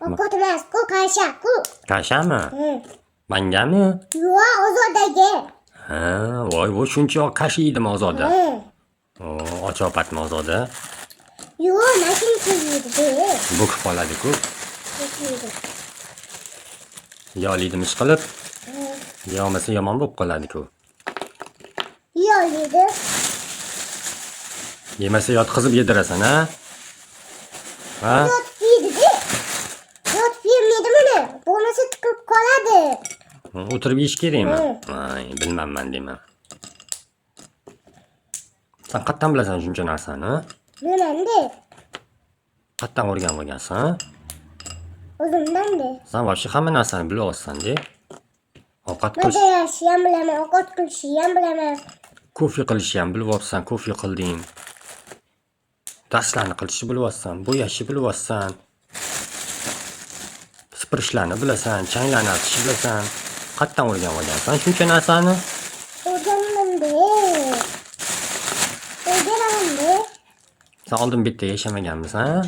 Ovqat emas, ku kasha-ku. Kashami? Mangami? Yo'q, Ozodaga. Ha, voy, bu shuncha kasha yeydimi Ozoda? O, ochopatmi Ozoda? Yo'q, mashinka yeydi. Bo'kib qoladi-ku. Yoliydim ish qilib, yomasa yomon bo'lib qoladi-ku. Yoliydi. Yemasa yotqizib yedirasan, ha? Ha? Yotib yeydi-da. Yotib yemaydi buni. Bo'lmasa tiqilib qoladi. O'tirib yeyish kerakmi? Ay, bilmayman deyman. Sen qayerdan bilasan shuncha narsani? Bilaman-da. Qayerdan o'rganib olgansan? O'zimdan-da. Sen voshqa hamma narsani bilib olsan-da. Ovqat Mazza qilish, yashni ham bilaman, ovqat qilishni ham bilaman. kofe qilishni ham bilib olsan, kofe qilding. Darslarni qilishni bilib olsan, bo'yashni bilib olsan. Supurishlarni bilasan, changlarni artishni bilasan. Qayerdan o'rganib olgansan shuncha narsani? O'rgandim-da. O'rganaman-da. Sen oldin bu yerda yashamaganmisan?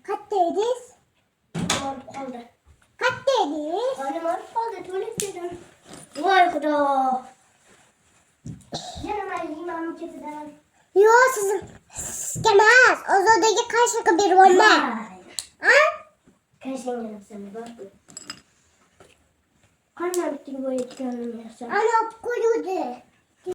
Qayerda edingiz? Olib qoldi. Qayerda edingiz? Olim olib qoldi, to'lib dedim. Voy xudo. Yana men yeyman ketidan. Yo'q, sizga emas, Ozodaga kasha qilib beryapman. Ha? Kashangga narsamni bor-ku. Qanday bitib bo'yatganini yasa. Ana olib qo'yuvdi.